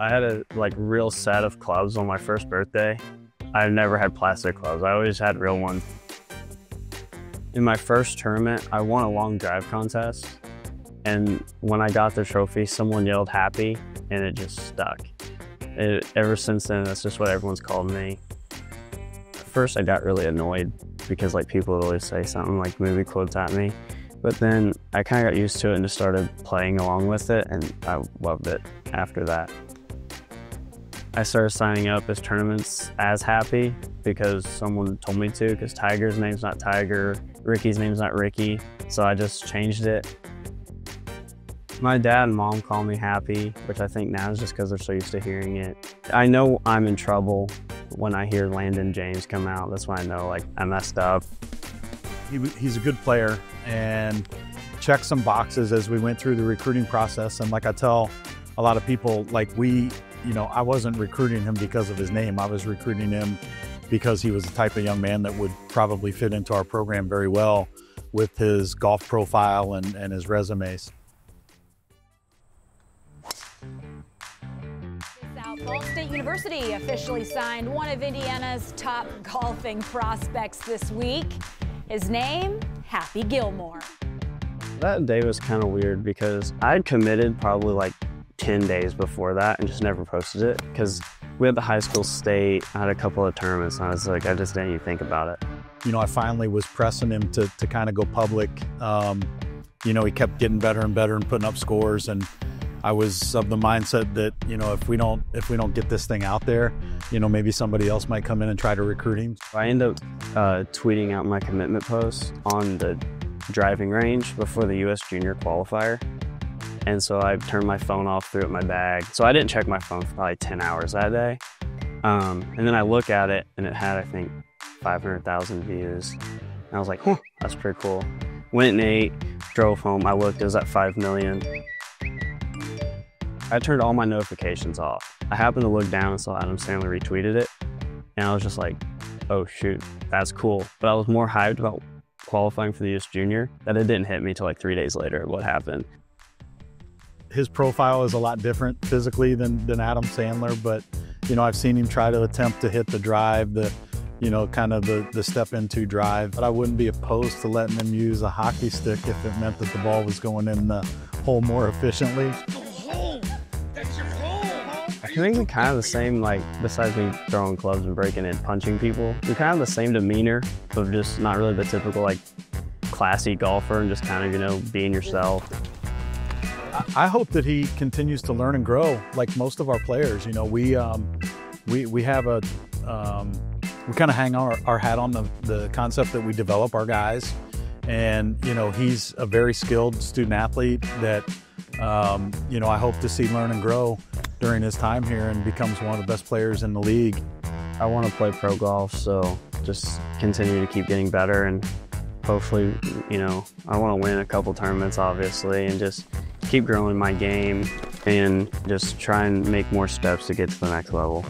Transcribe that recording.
I had a real set of clubs on my first birthday. I never had plastic clubs. I always had real ones. In my first tournament, I won a long drive contest. And when I got the trophy, someone yelled happy and it just stuck. Ever since then, that's just what everyone's called me. At first, I got really annoyed because people would always say something like movie quotes at me. But then I kind of got used to it and just started playing along with it, and I loved it after that. I started signing up as tournaments as Happy because someone told me to, because Tiger's name's not Tiger, Ricky's name's not Ricky, so I just changed it. My dad and mom call me Happy, which I think now is just because they're so used to hearing it. I know I'm in trouble when I hear Landon James come out. That's when I know I messed up. He's a good player and checked some boxes as we went through the recruiting process. And like I tell a lot of people, I wasn't recruiting him because of his name. I was recruiting him because he was the type of young man that would probably fit into our program very well with his golf profile and his resumes. Ball State University officially signed one of Indiana's top golfing prospects this week. His name, Happy Gilmore. That day was kind of weird because I had committed probably 10 days before that and just never posted it because we had the high school state, I had a couple of tournaments, and I was I just didn't even think about it. I finally was pressing him to kind of go public. He kept getting better and better and putting up scores, and I was of the mindset that, if we don't get this thing out there, maybe somebody else might come in and try to recruit him. I ended up tweeting out my commitment post on the driving range before the U.S. Junior qualifier. And so I turned my phone off, threw it in my bag. So I didn't check my phone for probably 10 hours that day. And then I look at it and it had, I think, 500,000 views. And I was like, that's pretty cool. Went and ate, drove home. I looked, it was at 5 million. I turned all my notifications off. I happened to look down and saw Adam Sandler retweeted it. And I was just like, oh shoot, that's cool. But I was more hyped about qualifying for the U.S. Junior that it didn't hit me till 3 days later what happened. His profile is a lot different physically than Adam Sandler, but I've seen him try to attempt to hit the drive, the step into drive. But I wouldn't be opposed to letting him use a hockey stick if it meant that the ball was going in the hole more efficiently. I think we're kind of the same, besides me throwing clubs and breaking and punching people, we're kind of the same demeanor, of just not really the typical, classy golfer and just kind of, being yourself. I hope that he continues to learn and grow like most of our players. We have we kind of hang our hat on the concept that we develop our guys. And, he's a very skilled student athlete that, I hope to see learn and grow during his time here and becomes one of the best players in the league. I want to play pro golf, so just continue to keep getting better and hopefully, I want to win a couple tournaments, obviously, and just keep growing my game and just try and make more steps to get to the next level.